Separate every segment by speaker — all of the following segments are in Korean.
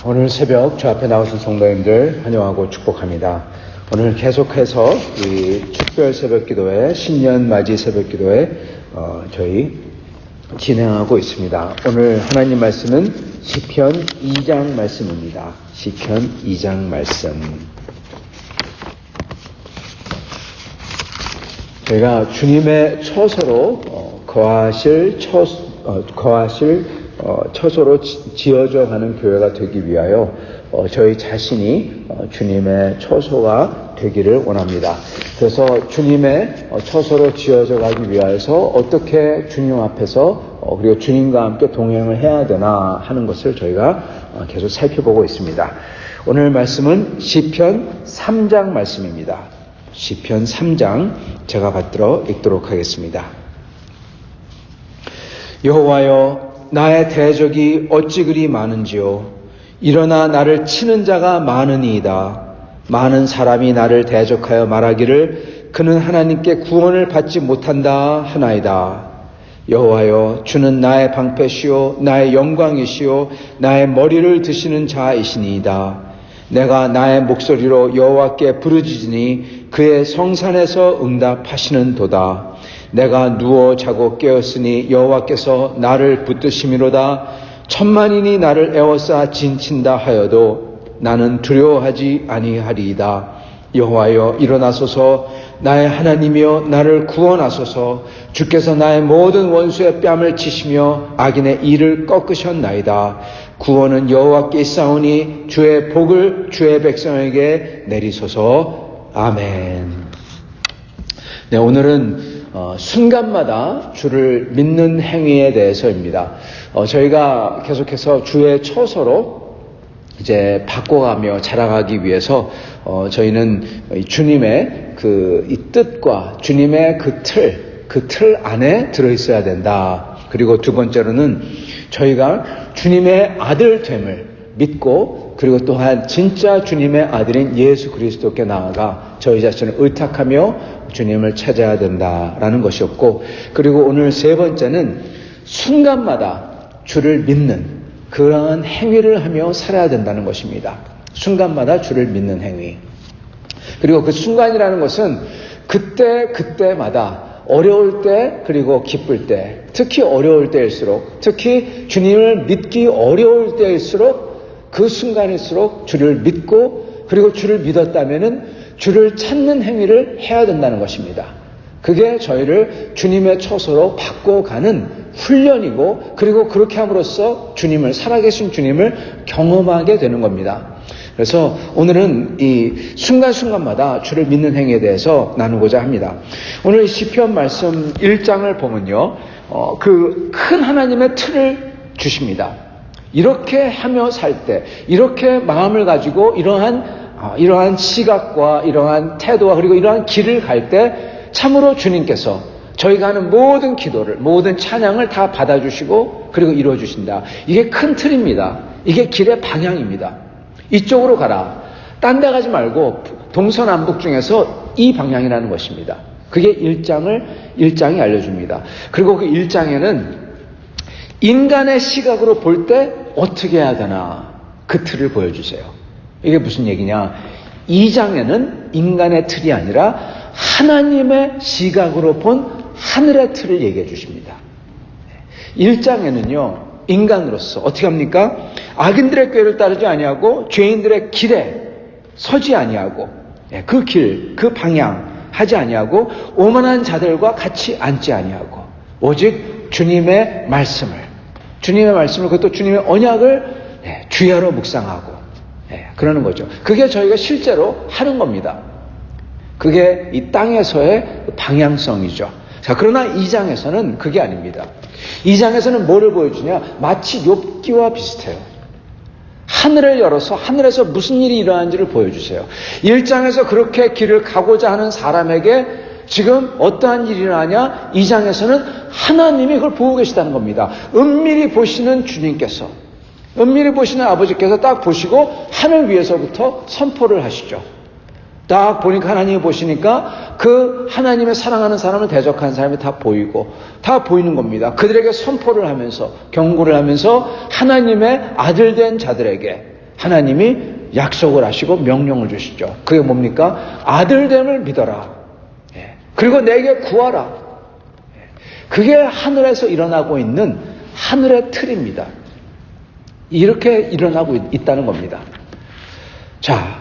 Speaker 1: 오늘 새벽 저 앞에 나오신 성도님들 환영하고 축복합니다. 오늘 계속해서 이 특별 새벽기도회, 신년 맞이 새벽기도회 저희 진행하고 있습니다. 오늘 하나님 말씀은 시편 2장 말씀입니다. 시편 2장 말씀. 저희가 주님의 처소로 거하실 처소로 지어져 가는 교회가 되기 위하여 저희 자신이 주님의 처소가 되기를 원합니다. 그래서 주님의 처소로 지어져 가기 위하여서 어떻게 주님 앞에서 그리고 주님과 함께 동행을 해야 되나 하는 것을 저희가 계속 살펴보고 있습니다. 오늘 말씀은 시편 3장 말씀입니다. 시편 3장 제가 받들어 읽도록 하겠습니다. 여호와여, 나의 대적이 어찌 그리 많은지요. 일어나 나를 치는 자가 많으니이다. 많은 사람이 나를 대적하여 말하기를 그는 하나님께 구원을 받지 못한다 하나이다. 여호와여, 주는 나의 방패시요 나의 영광이시요 나의 머리를 드시는 자이시니이다. 내가 나의 목소리로 여호와께 부르짖으니 그의 성산에서 응답하시는도다. 내가 누워 자고 깨었으니 여호와께서 나를 붙드심이로다. 천만인이 나를 에워싸 진친다 하여도 나는 두려워하지 아니하리이다. 여호와여, 일어나소서. 나의 하나님이여, 나를 구원하소서. 주께서 나의 모든 원수의 뺨을 치시며 악인의 이를 꺾으셨나이다. 구원은 여호와께 있사오니 주의 복을 주의 백성에게 내리소서. 아멘. 네, 오늘은 순간마다 주를 믿는 행위에 대해서입니다. 저희가 계속해서 주의 처소로 이제 바꿔가며 자라가기 위해서 저희는 주님의 이 뜻과 주님의 그 틀 안에 들어있어야 된다. 그리고 두 번째로는 저희가 주님의 아들됨을 믿고, 그리고 또한 진짜 주님의 아들인 예수 그리스도께 나아가 저희 자신을 의탁하며 주님을 찾아야 된다라는 것이었고, 그리고 오늘 세 번째는 순간마다 주를 믿는 그러한 행위를 하며 살아야 된다는 것입니다. 순간마다 주를 믿는 행위. 그리고 그 순간이라는 것은 그때마다 어려울 때, 그리고 기쁠 때, 특히 어려울 때일수록, 특히 주님을 믿기 어려울 때일수록, 그 순간일수록 주를 믿고, 그리고 주를 믿었다면은 주를 찾는 행위를 해야 된다는 것입니다. 그게 저희를 주님의 처소로 바꿔가는 훈련이고, 그리고 그렇게 함으로써 주님을, 살아계신 주님을 경험하게 되는 겁니다. 그래서 오늘은 이 순간순간마다 주를 믿는 행위에 대해서 나누고자 합니다. 오늘 시편 말씀 1장을 보면요, 그 큰 하나님의 틀을 주십니다. 이렇게 하며 살 때, 이렇게 마음을 가지고 이러한 시각과 이러한 태도와 그리고 이러한 길을 갈 때 참으로 주님께서 저희가 하는 모든 기도를, 모든 찬양을 다 받아주시고 그리고 이루어주신다. 이게 큰 틀입니다. 이게 길의 방향입니다. 이쪽으로 가라. 딴 데 가지 말고 동서남북 중에서 이 방향이라는 것입니다. 그게 1장이 알려줍니다. 그리고 그 1장에는 인간의 시각으로 볼 때 어떻게 해야 되나 그 틀을 보여주세요. 이게 무슨 얘기냐? 2장에는 인간의 틀이 아니라 하나님의 시각으로 본 하늘의 틀을 얘기해 주십니다. 1장에는요, 인간으로서 어떻게 합니까? 악인들의 꾀를 따르지 아니하고 죄인들의 길에 서지 아니하고, 그 길, 그 방향 하지 아니하고, 오만한 자들과 같이 앉지 아니하고, 오직 주님의 말씀을, 그것도 주님의 언약을 주야로 묵상하고, 그러는 거죠. 그게 저희가 실제로 하는 겁니다. 그게 이 땅에서의 방향성이죠. 자, 그러나 2장에서는 그게 아닙니다. 2장에서는 뭐를 보여주냐? 마치 욥기와 비슷해요. 하늘을 열어서 하늘에서 무슨 일이 일어나는지를 보여주세요. 1장에서 그렇게 길을 가고자 하는 사람에게 지금 어떠한 일이 일어나냐? 2장에서는 하나님이 그걸 보고 계시다는 겁니다. 은밀히 보시는 주님께서, 은밀히 보시는 아버지께서 딱 보시고 하늘 위에서부터 선포를 하시죠. 딱 보니까, 하나님이 보시니까 그 하나님의 사랑하는 사람을 대적하는 사람이 다 보이고, 다 보이는 겁니다. 그들에게 선포를 하면서, 경고를 하면서 하나님의 아들된 자들에게 하나님이 약속을 하시고 명령을 주시죠. 그게 뭡니까? 아들됨을 믿어라. 그리고 내게 구하라. 그게 하늘에서 일어나고 있는 하늘의 틀입니다. 이렇게 일어나고 있다는 겁니다. 자,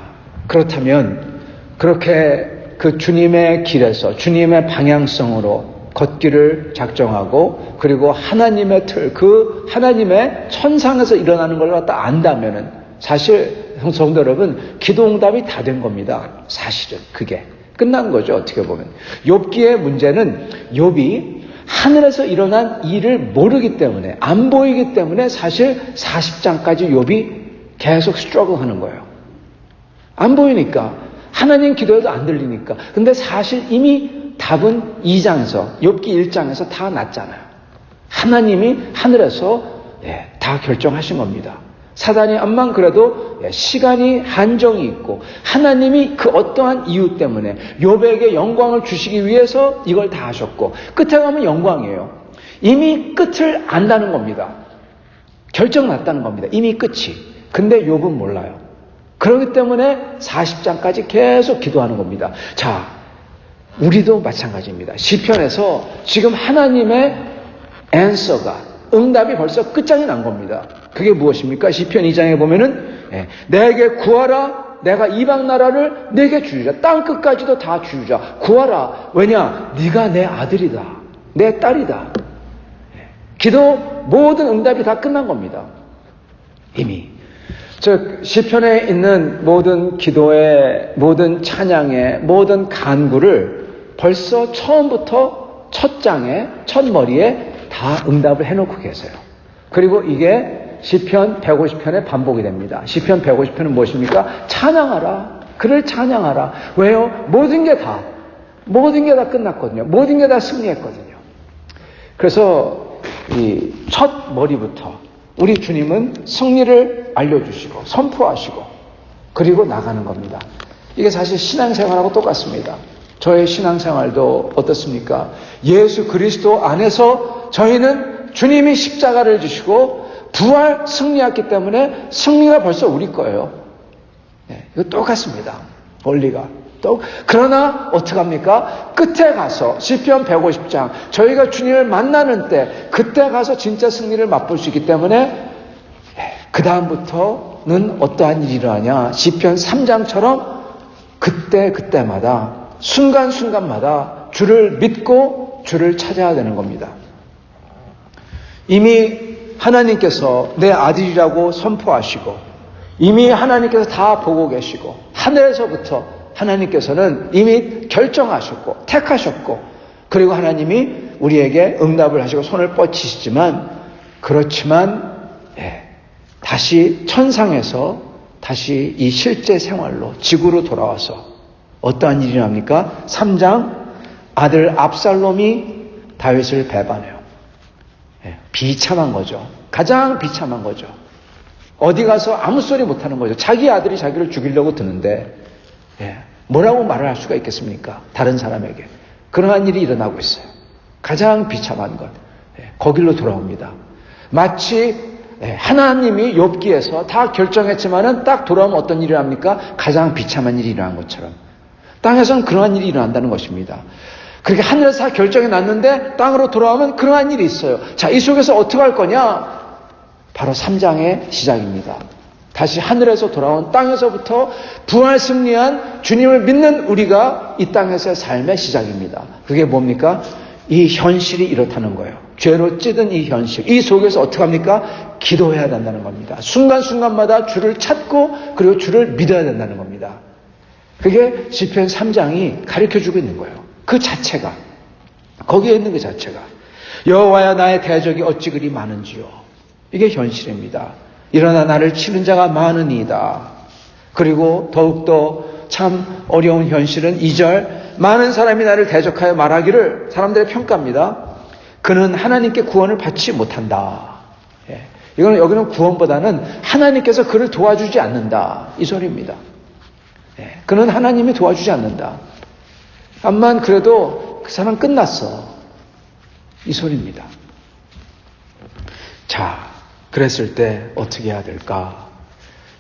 Speaker 1: 그렇다면 그렇게 그 주님의 길에서 주님의 방향성으로 걷기를 작정하고, 그리고 하나님의 틀, 그 하나님의 천상에서 일어나는 걸 갖다 안다면은 사실 성도 여러분, 기도 응답이 다 된 겁니다. 사실은 그게 끝난 거죠. 어떻게 보면 욥기의 문제는 욥이 하늘에서 일어난 일을 모르기 때문에, 안 보이기 때문에 사실 40장까지 욥이 계속 스트러글 하는 거예요. 안 보이니까, 하나님 기도해도 안 들리니까. 근데 사실 이미 답은 2장에서, 욥기 1장에서 다 났잖아요. 하나님이 하늘에서 다 결정하신 겁니다. 사단이 암만 그래도 시간이 한정이 있고 하나님이 그 어떠한 이유 때문에 욥에게 영광을 주시기 위해서 이걸 다 하셨고 끝에 가면 영광이에요. 이미 끝을 안다는 겁니다. 결정 났다는 겁니다. 이미 끝이. 근데 욥은 몰라요. 그렇기 때문에 40장까지 계속 기도하는 겁니다. 자, 우리도 마찬가지입니다. 시편에서 지금 하나님의 answer가 응답이 벌써 끝장이 난 겁니다. 그게 무엇입니까? 시편 2장에 보면은 내게 구하라, 내가 이방 나라를 내게 주리라. 땅 끝까지도 다 주리라. 구하라. 왜냐? 네가 내 아들이다, 내 딸이다. 기도 모든 응답이 다 끝난 겁니다. 이미. 즉 시편에 있는 모든 기도의, 모든 찬양의, 모든 간구를 벌써 처음부터 첫 장에, 첫 머리에 다 응답을 해놓고 계세요. 그리고 이게 시편 150편에 반복이 됩니다. 시편 150편은 무엇입니까? 찬양하라. 그를 찬양하라. 왜요? 모든 게 다 끝났거든요. 모든 게 다 승리했거든요. 그래서 이 첫 머리부터 우리 주님은 승리를 알려주시고 선포하시고 그리고 나가는 겁니다. 이게 사실 신앙생활하고 똑같습니다. 저의 신앙생활도 어떻습니까? 예수 그리스도 안에서 저희는 주님이 십자가를 지시고 부활 승리했기 때문에 승리가 벌써 우리 거예요. 이거 똑같습니다. 원리가. 그러나 어떡합니까? 끝에 가서 시편 150장 저희가 주님을 만나는 때 그때 가서 진짜 승리를 맛볼 수 있기 때문에 그 다음부터는 어떠한 일이 일어나냐? 시편 3장처럼 그때마다 순간순간마다 주를 믿고 주를 찾아야 되는 겁니다. 이미 하나님께서 내 아들이라고 선포하시고 이미 하나님께서 다 보고 계시고 하늘에서부터 하나님께서는 이미 결정하셨고 택하셨고 그리고 하나님이 우리에게 응답을 하시고 손을 뻗치시지만 그렇지만 다시 천상에서 다시 이 실제 생활로 지구로 돌아와서 어떠한 일이 납니까? 3장 아들 압살롬이 다윗을 배반해요. 비참한 거죠. 가장 비참한 거죠. 어디 가서 아무 소리 못하는 거죠. 자기 아들이 자기를 죽이려고 드는데 뭐라고 말을 할 수가 있겠습니까? 다른 사람에게. 그러한 일이 일어나고 있어요. 가장 비참한 것. 거길로 돌아옵니다. 마치 하나님이 욥기에서 다 결정했지만은 딱 돌아오면 어떤 일이 합니까? 가장 비참한 일이 일어난 것처럼. 땅에서는 그러한 일이 일어난다는 것입니다. 그렇게 하늘에서 다 결정이 났는데 땅으로 돌아오면 그러한 일이 있어요. 자, 이 속에서 어떻게 할 거냐? 바로 3장의 시작입니다. 다시 하늘에서 돌아온 땅에서부터 부활 승리한 주님을 믿는 우리가 이 땅에서의 삶의 시작입니다. 그게 뭡니까? 이 현실이 이렇다는 거예요. 죄로 찌든 이 현실. 이 속에서 어떻게 합니까? 기도해야 된다는 겁니다. 순간순간마다 주를 찾고 그리고 주를 믿어야 된다는 겁니다. 그게 시편 3장이 가르쳐주고 있는 거예요. 그 자체가. 거기에 있는 그 자체가. 여호와야 나의 대적이 어찌 그리 많은지요. 이게 현실입니다. 일어나 나를 치는 자가 많으니이다. 그리고 더욱더 참 어려운 현실은 2절 많은 사람이 나를 대적하여 말하기를 사람들의 평가입니다. 그는 하나님께 구원을 받지 못한다. 이거는 여기는 구원보다는 하나님께서 그를 도와주지 않는다. 이 소리입니다. 그는 하나님이 도와주지 않는다. 암만 그래도 그 사람 끝났어. 이 소리입니다. 자, 그랬을 때 어떻게 해야 될까?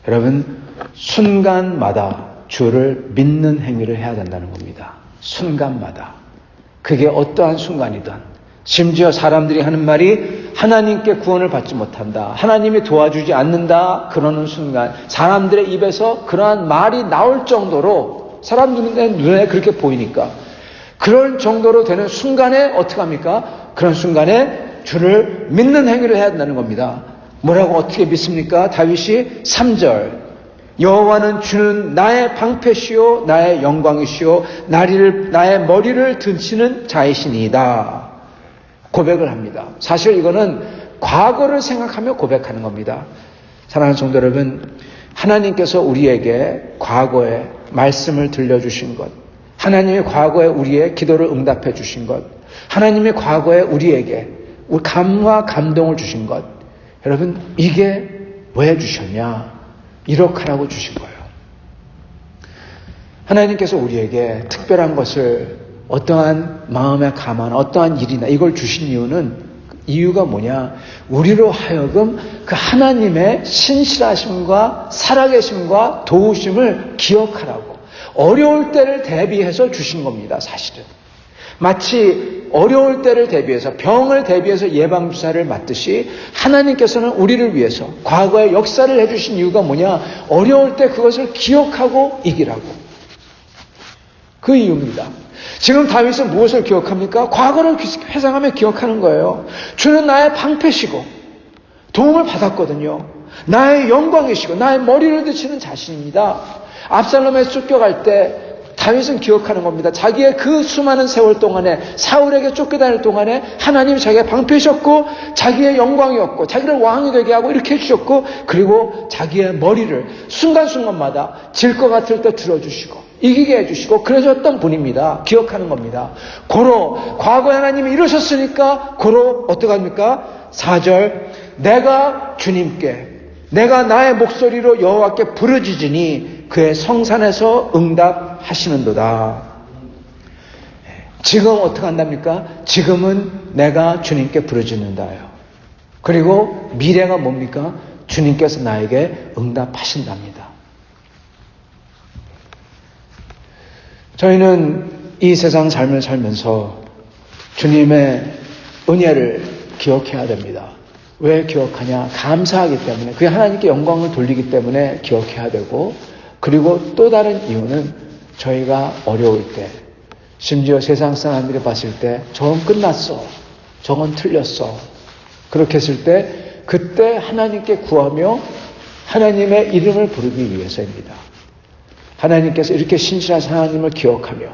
Speaker 1: 여러분, 순간마다 주를 믿는 행위를 해야 된다는 겁니다. 순간마다. 그게 어떠한 순간이든. 심지어 사람들이 하는 말이 하나님께 구원을 받지 못한다. 하나님이 도와주지 않는다. 그러는 순간 사람들의 입에서 그러한 말이 나올 정도로 사람 눈에 그렇게 보이니까 그럴 정도로 되는 순간에 어떻게 합니까? 그런 순간에 주를 믿는 행위를 해야 된다는 겁니다. 뭐라고 어떻게 믿습니까? 다윗이 3절 여호와는 주는 나의 방패시오 나의 영광이시오 나의 머리를 드시는 자이시니이다. 고백을 합니다. 사실 이거는 과거를 생각하며 고백하는 겁니다. 사랑하는 성도 여러분, 하나님께서 우리에게 과거에 말씀을 들려주신 것, 하나님이 과거에 우리의 기도를 응답해 주신 것, 하나님이 과거에 우리에게 우리 감화 감동을 주신 것. 여러분, 이게 왜 주셨냐? 이렇게라고 주신 거예요. 하나님께서 우리에게 특별한 것을 어떠한 마음의 감화나 어떠한 일이나 이걸 주신 이유가 뭐냐? 우리로 하여금 그 하나님의 신실하심과 살아계심과 도우심을 기억하라고. 어려울 때를 대비해서 주신 겁니다, 사실은. 마치 어려울 때를 대비해서, 병을 대비해서 예방주사를 맞듯이 하나님께서는 우리를 위해서 과거의 역사를 해주신 이유가 뭐냐? 어려울 때 그것을 기억하고 이기라고. 그 이유입니다. 지금 다윗은 무엇을 기억합니까? 과거를 회상하며 기억하는 거예요. 주는 나의 방패시고 도움을 받았거든요. 나의 영광이시고 나의 머리를 드시는 자신입니다. 압살롬에 쫓겨갈 때 다윗은 기억하는 겁니다. 자기의 그 수많은 세월 동안에, 사울에게 쫓겨다닐 동안에 하나님이 자기의 방패셨고 자기의 영광이었고 자기를 왕이 되게 하고 이렇게 해주셨고, 그리고 자기의 머리를 순간순간마다 질 것 같을 때 들어주시고 이기게 해주시고 그러셨던 분입니다. 기억하는 겁니다. 고로 과거에 하나님이 이러셨으니까 고로 어떡합니까? 4절, 내가 주님께 내가 나의 목소리로 여호와께 부르짖으니 그의 성산에서 응답하시는도다. 지금 어떻게 한답니까? 지금은 내가 주님께 부르짖는다요. 그리고 미래가 뭡니까? 주님께서 나에게 응답하신답니다. 저희는 이 세상 삶을 살면서 주님의 은혜를 기억해야 됩니다. 왜 기억하냐? 감사하기 때문에, 그게 하나님께 영광을 돌리기 때문에 기억해야 되고, 그리고 또 다른 이유는 저희가 어려울 때, 심지어 세상 사람들이 봤을 때 저건 끝났어, 저건 틀렸어, 그렇게 했을 때 그때 하나님께 구하며 하나님의 이름을 부르기 위해서입니다. 하나님께서 이렇게 신실하신 하나님을 기억하며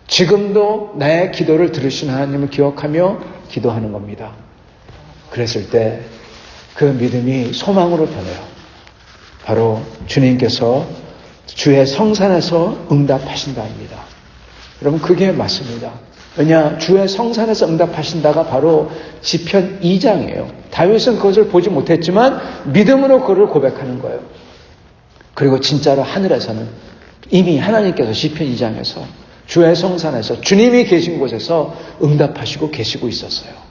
Speaker 1: 지금도 나의 기도를 들으신 하나님을 기억하며 기도하는 겁니다. 그랬을 때 그 믿음이 소망으로 변해요. 바로 주님께서 주의 성산에서 응답하신다입니다. 여러분, 그게 맞습니다. 왜냐? 주의 성산에서 응답하신다가 바로 시편 2장이에요. 다윗은 그것을 보지 못했지만 믿음으로 그걸 고백하는 거예요. 그리고 진짜로 하늘에서는 이미 하나님께서 시편 2장에서 주의 성산에서 주님이 계신 곳에서 응답하시고 계시고 있었어요.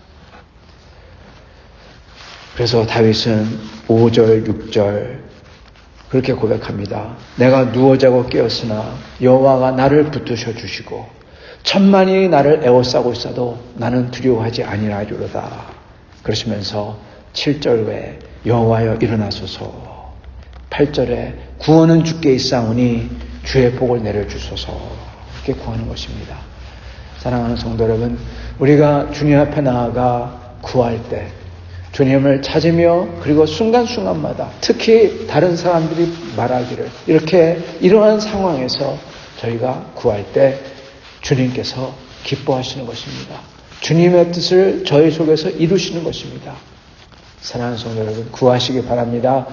Speaker 1: 그래서 다윗은 5절, 6절 그렇게 고백합니다. 내가 누워 자고 깨었으나 여호와가 나를 붙드셔 주시고 천만이 나를 에워싸고 있어도 나는 두려워하지 아니하리로다. 그러시면서 7절 외에 여호와여 일어나소서, 8절에 구원은 주께 있사오니 주의 복을 내려주소서, 이렇게 구하는 것입니다. 사랑하는 성도 여러분, 우리가 주님 앞에 나아가 구할 때 주님을 찾으며, 그리고 순간순간마다 특히 다른 사람들이 말하기를 이렇게 이러한 상황에서 저희가 구할 때 주님께서 기뻐하시는 것입니다. 주님의 뜻을 저희 속에서 이루시는 것입니다. 사랑하는 성도 여러분, 구하시기 바랍니다.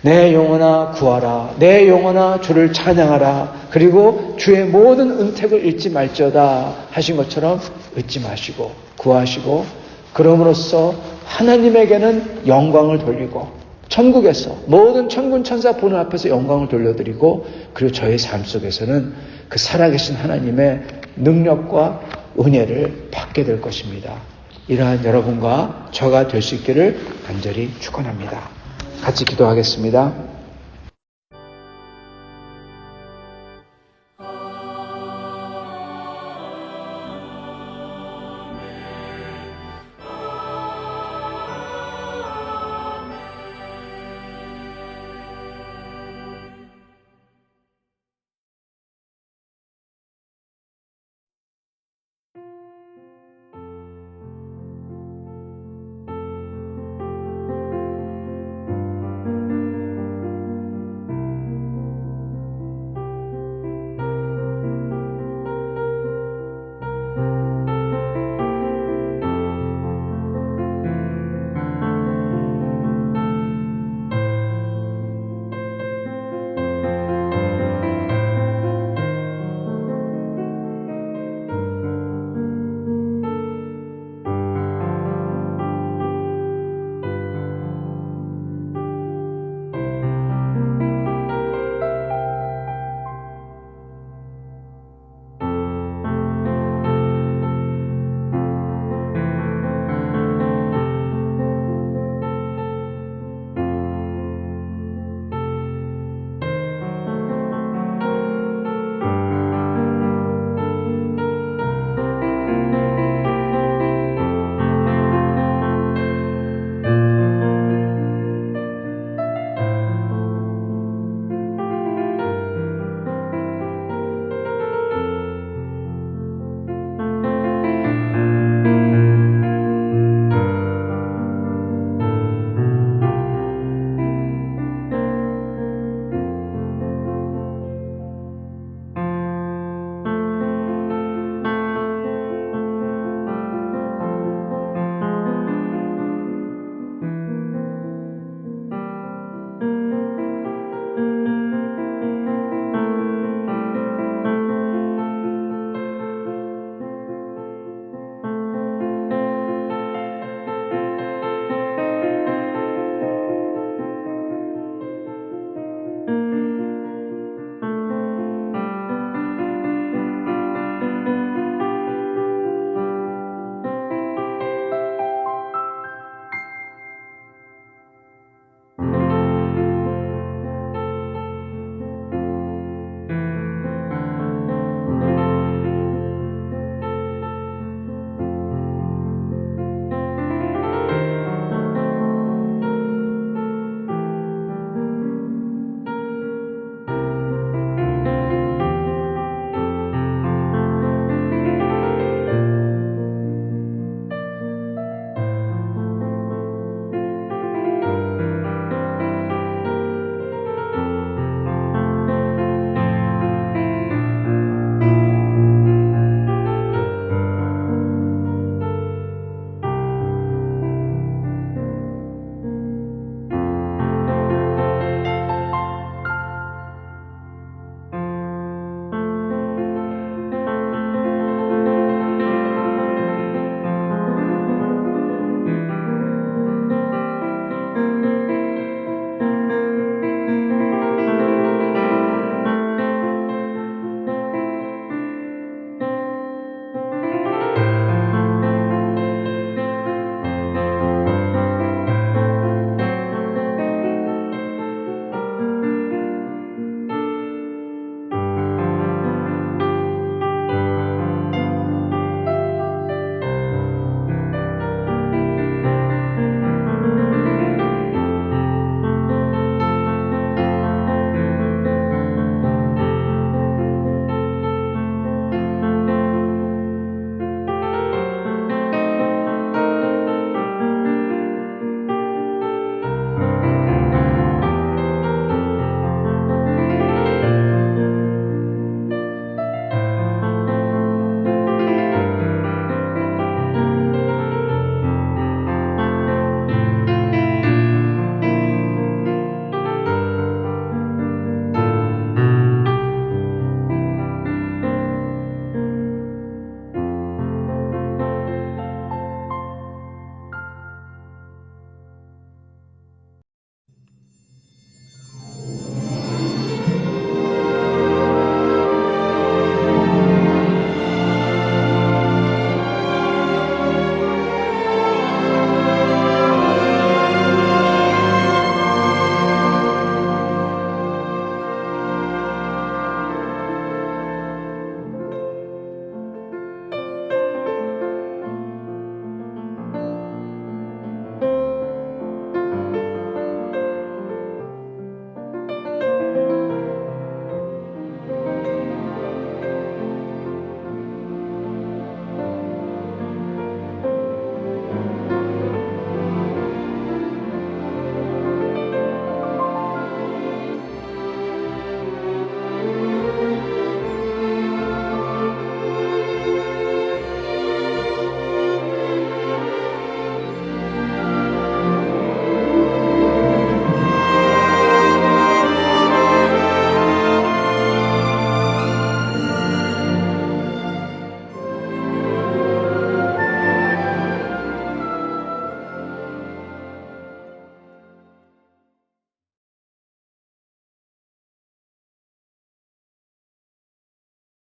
Speaker 1: 내 영혼아 구하라, 내 영혼아 주를 찬양하라, 그리고 주의 모든 은택을 잊지 말지어다 하신 것처럼 잊지 마시고 구하시고, 그럼으로써 하나님에게는 영광을 돌리고 천국에서 모든 천군 천사 보는 앞에서 영광을 돌려드리고, 그리고 저희 삶 속에서는 그 살아계신 하나님의 능력과 은혜를 받게 될 것입니다. 이러한 여러분과 저가 될 수 있기를 간절히 축원합니다. 같이 기도하겠습니다.